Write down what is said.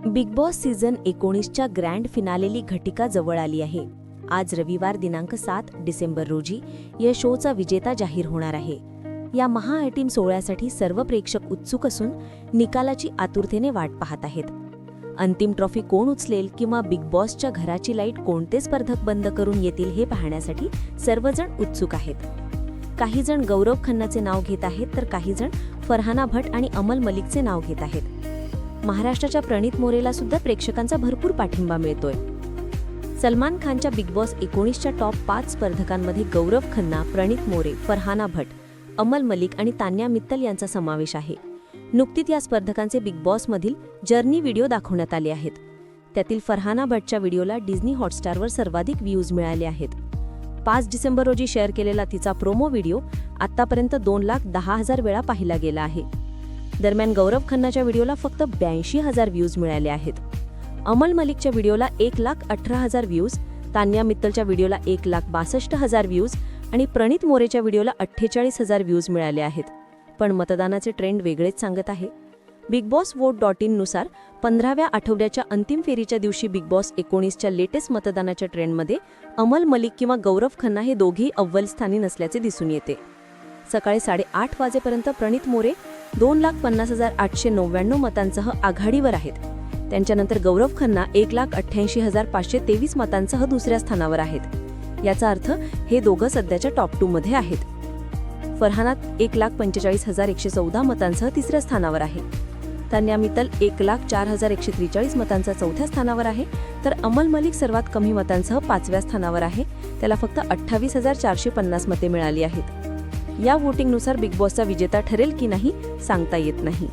Big boss season 19च्या grand फिनालेली घटिका जवळ आली आहे. आज रविवार दिनांक 7 डिसेंबर रोजी या शोचा विजेता जाहीर होणार आहे. या महाअटीम सोहळ्यासाठी सर्व प्रेक्षक उत्सुक असून निकालाची आतुरतेने वाट पाहत आहेत. अंतिम ट्रॉफी कोण उचलेल किंवा बिग बॉसच्या घराची लाईट कोणते स्पर्धक बंद करून येतील हे पाहण्यासाठी सर्वजण उत्सुक आहेत. काही जण गौरव खन्नाचे नाव घेत आहेत तर काही जण फरहाना भट आणि अमल मलिकचे नाव घेत आहेत. महाराष्ट्राच्या प्रणित मोरेला सुद्धा प्रेक्षकांचा भरपूर पाठिंबा मिळतोय. सलमान खानच्या big boss 19च्या top 5 स्पर्धकांमध्ये Gaurav Khanna, प्रणित मोरे, फरहाना भट, अमल मलिक आणि तान्या मित्तल यांचा समावेश आहे. नुकतीच या स्पर्धकांचे बिग बॉसमधील जर्नी व्हिडिओ दाखवण्यात आले आहेत. त्यातील फरहाना भटच्या व्हिडिओला डिझनी हॉटस्टारवर सर्वाधिक व्ह्यूज मिळाले आहेत. 5 डिसेंबर रोजी शेअर केलेला तिचा प्रोमो व्हिडिओ आतापर्यंत 2,10,000 वेळा पाहिला गेला आहे. दरम्यान गौरव खन्नाच्या व्हिडिओला फक्त 82,000 व्ह्यूज मिळाले आहेत. अमल मलिकच्या व्हिडिओला 1,18,000 व्ह्यूज, तान्या मित्तलच्या व्हिडिओला 1,62,000 व्ह्यूज आणि प्रणित मोरेच्या व्हिडिओला 48,000 व्ह्यूज मिळाले आहेत. पण मतदानाचे ट्रेंड वेगळेच सांगत आहे. बिग बॉस vote.in नुसार 15व्या आठवड्याच्या अंतिम फेरीच्या दिवशी बिग बॉस 19च्या लेटेस्ट मतदानाच्या ट्रेंडमध्ये अमल मलिक किंवा गौरव खन्ना हे दोघेही अव्वल स्थानी नसल्याचे दिसून येते. सकाळी 8:30 वाजेपर्यंत प्रणित मोरे 2,50,899 मतांसह आघाडीवर आहेत. त्यांच्यानंतर गौरव खन्ना 1,88,523 मतांसह दुसऱ्या स्थानावर आहेत. याचा अर्थ हे दोघं सध्याच्या टॉप 2 मध्ये आहेत. फरहाना 1,45,114 मतांसह तिसऱ्या स्थानावर आहे. तान्या मित्तल 1,04,143 मतांचा चौथ्या स्थानावर आहे. तर अमल मलिक सर्वात कमी मतांसह 5व्या स्थानावर आहे. त्याला फक्त 28,450 मते मिळाली आहेत. या वोटिंगनुसार बिग बॉसचा विजेता ठरेल की नाही सांगता येत नाही.